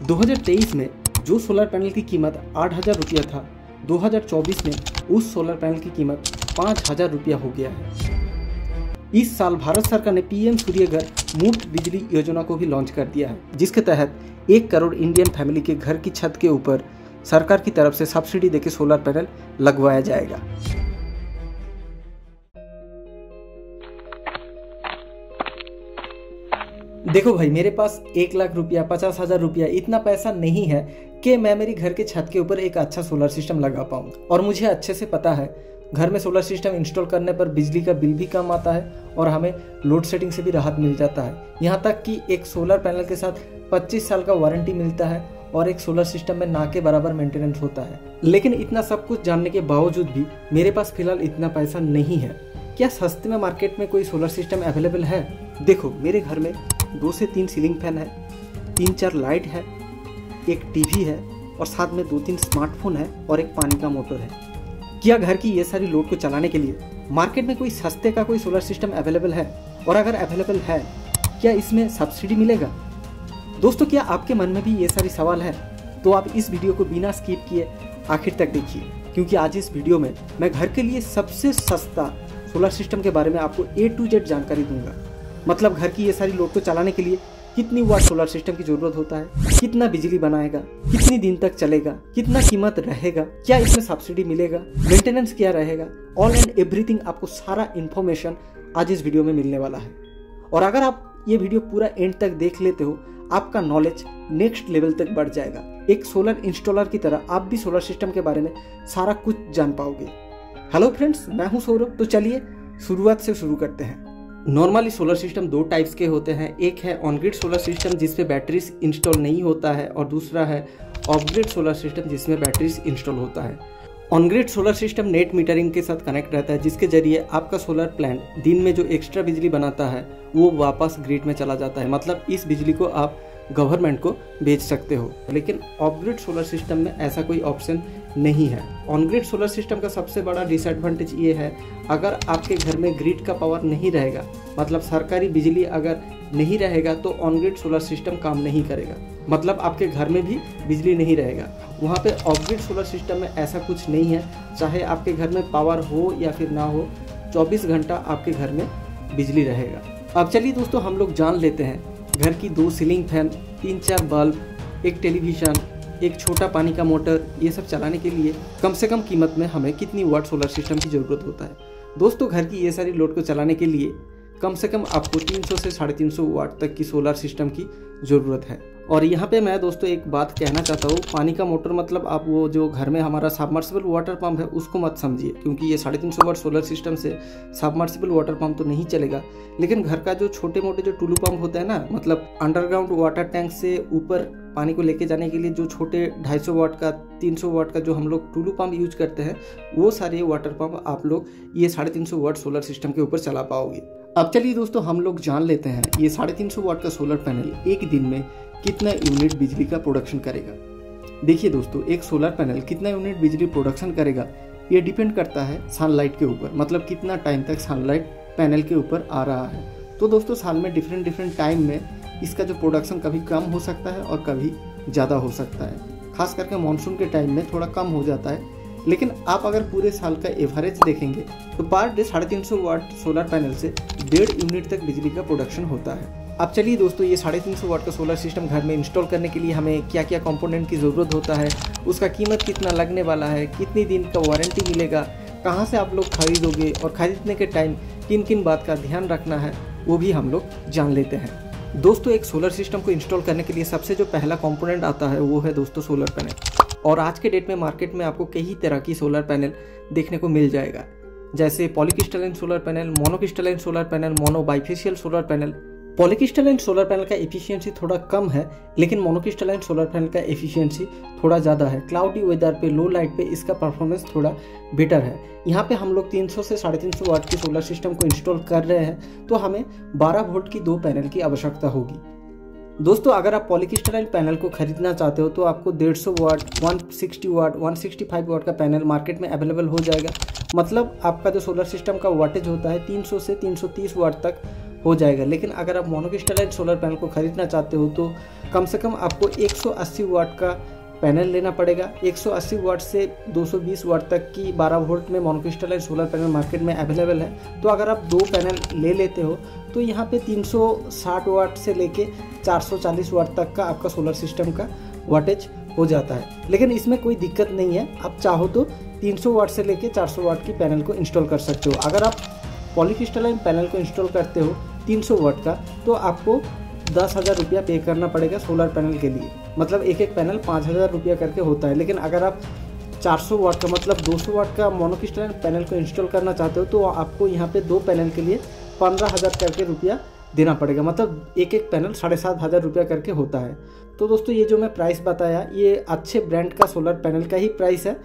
2023 में जो solar panel की कीमत 8,000 रुपया था, 2024 में उस सोलर पैनल की कीमत 5,000 रुपया हो गया है। इस साल भारत सरकार ने पीएम सूर्यघर मुफ्त बिजली योजना को भी लॉन्च कर दिया है, जिसके तहत 1 करोड़ इंडियन फैमिली के घर की छत के ऊपर सरकार की तरफ से सब्सिडी देकर सोलर पैनल लगवाया जाएगा। देखो भाई, मेरे पास 1 लाख रुपया, 50,000 रुपया इतना पैसा नहीं है कि मैं मेरी घर के छत के ऊपर एक अच्छा सोलर सिस्टम लगा पाऊँ। और मुझे अच्छे से पता है घर में सोलर सिस्टम इंस्टॉल करने पर बिजली का बिल भी कम आता है और हमें लोड शेडिंग से भी राहत मिल जाता है। यहाँ तक कि एक सोलर पैनल के साथ 25 साल का वारंटी मिलता है और एक सोलर सिस्टम में ना के बराबर मेंटेनेंस होता है। लेकिन इतना सब कुछ जानने के बावजूद भी मेरे पास फिलहाल इतना पैसा नहीं है। क्या सस्ते में मार्केट में कोई सोलर सिस्टम अवेलेबल है? देखो, मेरे घर में 2 से 3 सीलिंग फैन है, 3-4 लाइट है, एक टीवी है और साथ में 2-3 स्मार्टफोन है और एक पानी का मोटर है। क्या घर की ये सारी लोड को चलाने के लिए मार्केट में कोई सस्ते का कोई सोलर सिस्टम अवेलेबल है? और अगर अवेलेबल है, क्या इसमें सब्सिडी मिलेगा? दोस्तों, क्या आपके मन में भी ये सारी सवाल है? तो आप इस वीडियो को बिना स्किप किए आखिर तक देखिए, क्योंकि आज इस वीडियो में मैं घर के लिए सबसे सस्ता सोलर सिस्टम के बारे में आपको A to Z जानकारी दूंगा। मतलब घर की ये सारी लोड को चलाने के लिए कितनी वाट सोलर सिस्टम की जरूरत होता है, कितना बिजली बनाएगा, कितनी दिन तक चलेगा, कितना कीमत रहेगा, क्या इसमें सब्सिडी मिलेगा, मेंटेनेंस क्या रहेगा, ऑल एंड एवरीथिंग आपको सारा इन्फॉर्मेशन आज इस वीडियो में मिलने वाला है। और अगर आप ये वीडियो पूरा एंड तक देख लेते हो, आपका नॉलेज नेक्स्ट लेवल तक बढ़ जाएगा। एक सोलर इंस्टॉलर की तरह आप भी सोलर सिस्टम के बारे में सारा कुछ जान पाओगे। हेलो फ्रेंड्स, मैं हूं सौरभ। तो चलिए शुरुआत से शुरू करते हैं। नॉर्मली सोलर सिस्टम 2 टाइप्स के होते हैं। एक है ऑन ग्रिड सोलर सिस्टम जिसपे बैटरीज इंस्टॉल नहीं होता है, और दूसरा है ऑफ ग्रिड सोलर सिस्टम जिसमें बैटरीज इंस्टॉल होता है। On grid solar system net metering के साथ कनेक्ट रहता है, जिसके जरिए आपका सोलर प्लांट दिन में जो एक्स्ट्रा बिजली बनाता है वो वापस ग्रिड में चला जाता है। मतलब इस बिजली को आप गवर्नमेंट को बेच सकते हो। लेकिन ऑफ ग्रिड सोलर सिस्टम में ऐसा कोई ऑप्शन नहीं है। ऑन ग्रिड सोलर सिस्टम का सबसे बड़ा डिसएडवांटेज ये है, अगर आपके घर में ग्रिड का पावर नहीं रहेगा, मतलब सरकारी बिजली अगर नहीं रहेगा, तो ऑन ग्रिड सोलर सिस्टम काम नहीं करेगा। मतलब आपके घर में भी बिजली नहीं रहेगा। वहाँ पे ऑफ ग्रिड सोलर सिस्टम में ऐसा कुछ नहीं है। चाहे आपके घर में पावर हो या फिर ना हो, 24 घंटा आपके घर में बिजली रहेगा। अब चलिए दोस्तों, हम लोग जान लेते हैं घर की 2 सीलिंग फैन, 3-4 बल्ब, एक टेलीविज़न, एक छोटा पानी का मोटर, ये सब चलाने के लिए कम से कम कीमत में हमें कितनी वाट सोलर सिस्टम की ज़रूरत होता है? दोस्तों, घर की ये सारी लोड को चलाने के लिए कम से कम आपको 300 से 350 वाट तक की सोलर सिस्टम की ज़रूरत है। और यहाँ पे मैं दोस्तों एक बात कहना चाहता हूँ, पानी का मोटर मतलब आप वो जो घर में हमारा सबमर्सिबल वाटर पंप है उसको मत समझिए, क्योंकि ये 350 वाट सोलर सिस्टम से सबमर्सिबल वाटर पंप तो नहीं चलेगा। लेकिन घर का जो छोटे मोटे जो टुल्लू पंप होते हैं ना, मतलब अंडरग्राउंड वाटर टैंक से ऊपर पानी को लेके जाने के लिए जो छोटे 250 वाट का, 300 वाट का जो हम लोग टुल्लू पंप यूज करते हैं, वो सारे वाटर पंप आप लोग ये 350 वाट सोलर सिस्टम के ऊपर चला पाओगे। अब चलिए दोस्तों, हम लोग जान लेते हैं ये 350 वाट का सोलर पैनल एक दिन में कितना यूनिट बिजली का प्रोडक्शन करेगा। देखिए दोस्तों, एक सोलर पैनल कितना यूनिट बिजली प्रोडक्शन करेगा ये डिपेंड करता है सनलाइट के ऊपर, मतलब कितना टाइम तक सनलाइट पैनल के ऊपर आ रहा है। तो दोस्तों, साल में डिफरेंट टाइम में इसका जो प्रोडक्शन कभी कम हो सकता है और कभी ज़्यादा हो सकता है। खास करके मानसून के टाइम में थोड़ा कम हो जाता है। लेकिन आप अगर पूरे साल का एवरेज देखेंगे तो पर डे 350 वाट सोलर पैनल से 1.5 यूनिट तक बिजली का प्रोडक्शन होता है। अब चलिए दोस्तों, ये 350 वाट का सोलर सिस्टम घर में इंस्टॉल करने के लिए हमें क्या क्या कंपोनेंट की ज़रूरत होता है, उसका कीमत कितना लगने वाला है, कितनी दिन का वारंटी मिलेगा, कहाँ से आप लोग खरीदोगे और खरीदने के टाइम किन किन बात का ध्यान रखना है, वो भी हम लोग जान लेते हैं। दोस्तों, एक सोलर सिस्टम को इंस्टॉल करने के लिए सबसे जो पहला कंपोनेंट आता है वो है दोस्तों सोलर पैनल। और आज के डेट में मार्केट में आपको कई तरह की सोलर पैनल देखने को मिल जाएगा, जैसे polycrystalline solar panel, monocrystalline solar panel, mono bifacial solar panel. Polycrystalline solar panel का एफिशिएंसी थोड़ा कम है, लेकिन मोनोक्रिस्टलाइन सोलर पैनल का एफिशिएंसी थोड़ा ज़्यादा है। क्लाउडी वेदर पे, लो लाइट पे इसका परफॉर्मेंस थोड़ा बेटर है। यहाँ पे हम लोग 300 से 350 वाट की सोलर सिस्टम को इंस्टॉल कर रहे हैं, तो हमें 12 वोल्ट की 2 पैनल की आवश्यकता होगी। दोस्तों, अगर आप पॉलीक्रिस्टलाइन पैनल को खरीदना चाहते हो तो आपको 150 वाट, 160 वाट, 165 वाट का पैनल मार्केट में अवेलेबल हो जाएगा। मतलब आपका जो सोलर सिस्टम का वाटेज होता है 300 से 330 वाट तक हो जाएगा। लेकिन अगर आप मोनोक्रिस्टलाइन सोलर पैनल को खरीदना चाहते हो तो कम से कम आपको 180 वाट का पैनल लेना पड़ेगा। 180 वाट से 220 वाट तक की 12 वोल्ट में मोनोक्रिस्टलाइन सोलर पैनल मार्केट में अवेलेबल है। तो अगर आप 2 पैनल ले लेते हो तो यहाँ पे 360 वाट से लेके 440 वाट तक का आपका सोलर सिस्टम का वाटेज हो जाता है। लेकिन इसमें कोई दिक्कत नहीं है, आप चाहो तो 300 वाट से लेके 400 वाट की पैनल को इंस्टॉल कर सकते हो। अगर आप पॉलीक्रिस्टलाइन पैनल को इंस्टॉल करते हो 300 वाट का तो आपको 10,000 रुपया पे करना पड़ेगा सोलर पैनल के लिए। मतलब एक एक पैनल 5,000 रुपया करके होता है। लेकिन अगर आप 400 वाट का मतलब 200 वाट का मोनोक्रिस्टलाइन पैनल को इंस्टॉल करना चाहते हो तो आपको यहाँ पे 2 पैनल के लिए 15,000 करके रुपया देना पड़ेगा। मतलब एक एक पैनल 7,500 रुपया करके होता है। तो दोस्तों ये जो मैं प्राइस बताया ये अच्छे ब्रांड का सोलर पैनल का ही प्राइस है।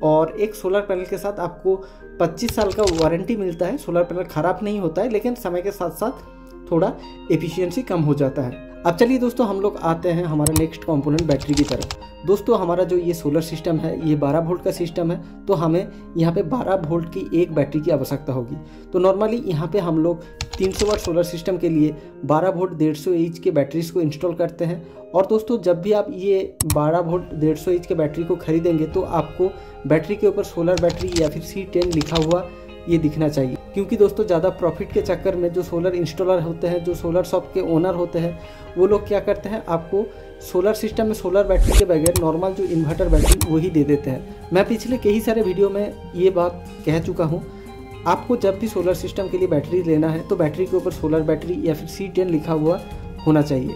और एक सोलर पैनल के साथ आपको 25 साल का वारंटी मिलता है। सोलर पैनल ख़राब नहीं होता है, लेकिन समय के साथ साथ थोड़ा एफिशिएंसी कम हो जाता है। अब चलिए दोस्तों हम लोग आते हैं हमारे नेक्स्ट कंपोनेंट बैटरी की तरफ। दोस्तों हमारा जो ये सोलर सिस्टम है ये 12 वोल्ट का सिस्टम है, तो हमें यहाँ पे 12 वोल्ट की एक बैटरी की आवश्यकता होगी। तो नॉर्मली यहाँ पे हम लोग 300 वाट सोलर सिस्टम के लिए 12 वोल्ट 150 एच के बैटरीज को इंस्टॉल करते हैं। और दोस्तों जब भी आप ये 12 वोल्ट 150 एच के बैटरी को खरीदेंगे तो आपको बैटरी के ऊपर सोलर बैटरी या फिर C10 लिखा हुआ ये दिखना चाहिए। क्योंकि दोस्तों ज़्यादा प्रॉफिट के चक्कर में जो सोलर इंस्टॉलर होते हैं, जो सोलर शॉप के ओनर होते हैं, वो लोग क्या करते हैं आपको सोलर सिस्टम में सोलर बैटरी के बगैर नॉर्मल जो इन्वर्टर बैटरी वही दे देते हैं। मैं पिछले कई सारे वीडियो में ये बात कह चुका हूँ। आपको जब भी सोलर सिस्टम के लिए बैटरी लेना है तो बैटरी के ऊपर सोलर बैटरी या फिर C10 लिखा हुआ होना चाहिए।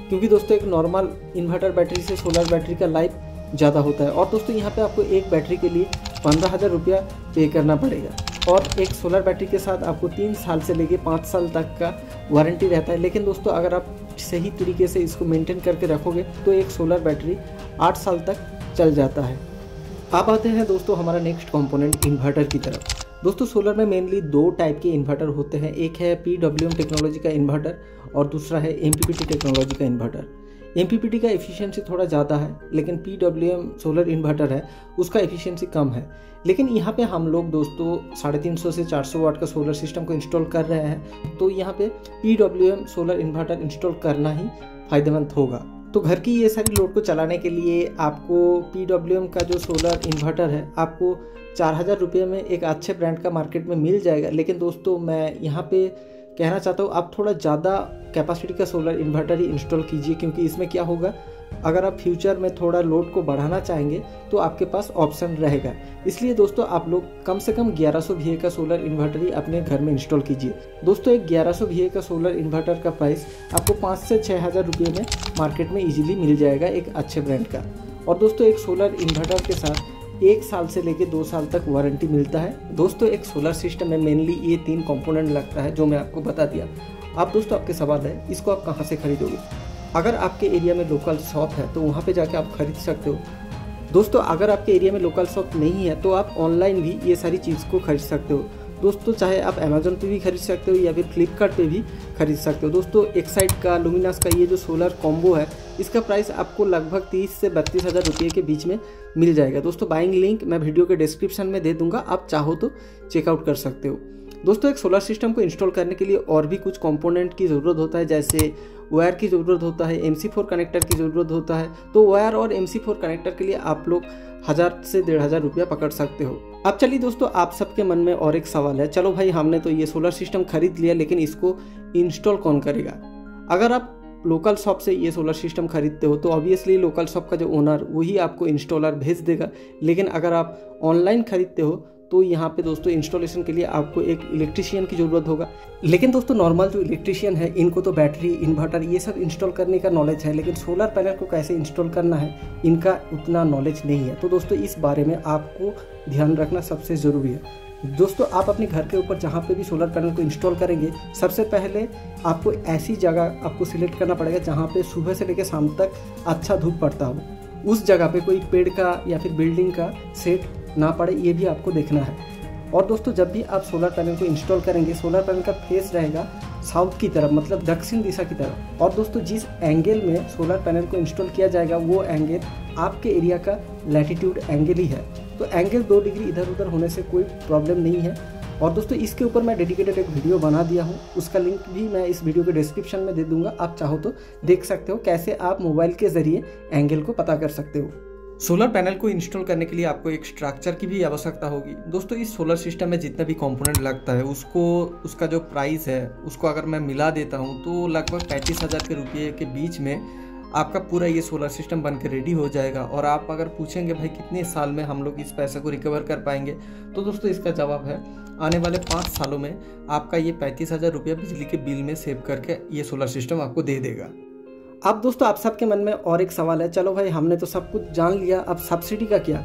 क्योंकि दोस्तों एक नॉर्मल इन्वर्टर बैटरी से सोलर बैटरी का लाइफ ज़्यादा होता है। और दोस्तों यहाँ पे आपको एक बैटरी के लिए 15,000 रुपया पे करना पड़ेगा। और एक सोलर बैटरी के साथ आपको 3 साल से लेके 5 साल तक का वारंटी रहता है। लेकिन दोस्तों अगर आप सही तरीके से इसको मेंटेन करके रखोगे तो एक सोलर बैटरी 8 साल तक चल जाता है। अब आते हैं दोस्तों हमारा नेक्स्ट कंपोनेंट इन्वर्टर की तरफ। दोस्तों सोलर में मेनली 2 टाइप के इन्वर्टर होते हैं। एक है PWM टेक्नोलॉजी का इन्वर्टर और दूसरा है MPPT टेक्नोलॉजी का इन्वर्टर। MPPT का एफिशिएंसी थोड़ा ज़्यादा है, लेकिन PWM सोलर इन्वर्टर है उसका एफिशिएंसी कम है। लेकिन यहाँ पे हम लोग दोस्तों 350 से 400 वाट का सोलर सिस्टम को इंस्टॉल कर रहे हैं, तो यहाँ पे PWM सोलर इन्वर्टर इंस्टॉल करना ही फायदेमंद होगा। तो घर की ये सारी लोड को चलाने के लिए आपको PWM का जो सोलर इन्वर्टर है आपको 4,000 रुपये में एक अच्छे ब्रांड का मार्केट में मिल जाएगा। लेकिन दोस्तों मैं यहाँ पे कहना चाहता हूँ आप थोड़ा ज़्यादा कैपेसिटी का सोलर इन्वर्टर ही इंस्टॉल कीजिए। क्योंकि इसमें क्या होगा, अगर आप फ्यूचर में थोड़ा लोड को बढ़ाना चाहेंगे तो आपके पास ऑप्शन रहेगा। इसलिए दोस्तों आप लोग कम से कम 1100 VA का सोलर इन्वर्टर ही अपने घर में इंस्टॉल कीजिए। दोस्तों एक 1100 VA का सोलर इन्वर्टर का प्राइस आपको 5 से 6,000 रुपये में मार्केट में ईजिली मिल जाएगा एक अच्छे ब्रांड का। और दोस्तों एक सोलर इन्वर्टर के साथ 1 साल से लेकर 2 साल तक वारंटी मिलता है। दोस्तों एक सोलर सिस्टम में मेनली ये 3 कंपोनेंट लगता है जो मैं आपको बता दिया। आप दोस्तों आपके सवाल है इसको आप कहाँ से खरीदोगे। अगर आपके एरिया में लोकल शॉप है तो वहाँ पे जाके आप खरीद सकते हो। दोस्तों अगर आपके एरिया में लोकल शॉप नहीं है तो आप ऑनलाइन भी ये सारी चीज़ को खरीद सकते हो। दोस्तों चाहे आप अमेजोन पे भी खरीद सकते हो या फिर फ्लिपकार्ट पे भी खरीद सकते हो। दोस्तों एक्साइड का लुमिनस का ये जो सोलर कॉम्बो है इसका प्राइस आपको लगभग 30 से 32,000 रुपये के बीच में मिल जाएगा। दोस्तों बाइंग लिंक मैं वीडियो के डिस्क्रिप्शन में दे दूंगा, आप चाहो तो चेकआउट कर सकते हो। दोस्तों एक सोलर सिस्टम को इंस्टॉल करने के लिए और भी कुछ कंपोनेंट की ज़रूरत होता है, जैसे वायर की ज़रूरत होता है, MC4 कनेक्टर की ज़रूरत होता है। तो वायर और MC4 कनेक्टर के लिए आप लोग 1000 से 1,500 रुपया पकड़ सकते हो। अब चलिए दोस्तों आप सबके मन में और एक सवाल है, चलो भाई हमने तो ये सोलर सिस्टम खरीद लिया लेकिन इसको इंस्टॉल कौन करेगा। अगर आप लोकल शॉप से ये सोलर सिस्टम खरीदते हो तो ऑब्वियसली लोकल शॉप का जो ओनर वही आपको इंस्टॉलर भेज देगा। लेकिन अगर आप ऑनलाइन खरीदते हो तो यहाँ पे दोस्तों इंस्टॉलेशन के लिए आपको एक इलेक्ट्रीशियन की ज़रूरत होगा। लेकिन दोस्तों नॉर्मल जो इलेक्ट्रीशियन है इनको तो बैटरी इन्वर्टर ये सब इंस्टॉल करने का नॉलेज है, लेकिन सोलर पैनल को कैसे इंस्टॉल करना है इनका उतना नॉलेज नहीं है। तो दोस्तों इस बारे में आपको ध्यान रखना सबसे ज़रूरी है। दोस्तों आप अपने घर के ऊपर जहाँ पे भी सोलर पैनल को इंस्टॉल करेंगे सबसे पहले आपको ऐसी जगह आपको सिलेक्ट करना पड़ेगा जहाँ पे सुबह से लेकर शाम तक अच्छा धूप पड़ता हो। उस जगह पे कोई पेड़ का या फिर बिल्डिंग का सेट ना पड़े, ये भी आपको देखना है। और दोस्तों जब भी आप सोलर पैनल को इंस्टॉल करेंगे सोलर पैनल का फेस रहेगा साउथ की तरफ, मतलब दक्षिण दिशा की तरफ। और दोस्तों जिस एंगल में सोलर पैनल को इंस्टॉल किया जाएगा वो एंगल आपके एरिया का लैटिट्यूड एंगल ही है। तो एंगल 2 डिग्री इधर उधर होने से कोई प्रॉब्लम नहीं है। और दोस्तों इसके ऊपर मैं डेडिकेटेड एक वीडियो बना दिया हूँ, उसका लिंक भी मैं इस वीडियो के डिस्क्रिप्शन में दे दूंगा। आप चाहो तो देख सकते हो कैसे आप मोबाइल के ज़रिए एंगल को पता कर सकते हो। सोलर पैनल को इंस्टॉल करने के लिए आपको एक स्ट्रक्चर की भी आवश्यकता होगी। दोस्तों इस सोलर सिस्टम में जितना भी कंपोनेंट लगता है उसका जो प्राइस है उसको अगर मैं मिला देता हूँ तो लगभग 35,000 के रुपये के बीच में आपका पूरा ये सोलर सिस्टम बन के रेडी हो जाएगा। और आप अगर पूछेंगे भाई कितने साल में हम लोग इस पैसे को रिकवर कर पाएंगे, तो दोस्तों इसका जवाब है आने वाले 5 सालों में आपका ये 35,000 रुपया बिजली के बिल में सेव करके ये सोलर सिस्टम आपको दे देगा। अब दोस्तों आप सबके मन में और एक सवाल है, चलो भाई हमने तो सब कुछ जान लिया, अब सब्सिडी का क्या।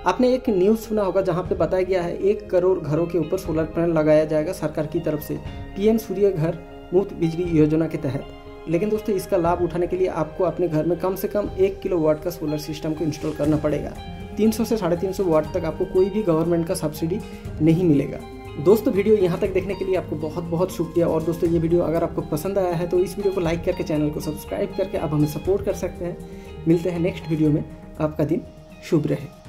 आपने एक न्यूज़ सुना होगा जहाँ पे बताया गया है 1 करोड़ घरों के ऊपर सोलर पैनल लगाया जाएगा सरकार की तरफ से PM सूर्य घर मुफ्त बिजली योजना के तहत। लेकिन दोस्तों इसका लाभ उठाने के लिए आपको अपने घर में कम से कम 1 किलोवाट का सोलर सिस्टम को इंस्टॉल करना पड़ेगा। 300 से 350 वाट तक आपको कोई भी गवर्नमेंट का सब्सिडी नहीं मिलेगा। दोस्तों वीडियो यहाँ तक देखने के लिए आपको बहुत बहुत शुक्रिया। और दोस्तों ये वीडियो अगर आपको पसंद आया है तो इस वीडियो को लाइक करके चैनल को सब्सक्राइब करके आप हमें सपोर्ट कर सकते हैं। मिलते हैं नेक्स्ट वीडियो में। आपका दिन शुभ रहे।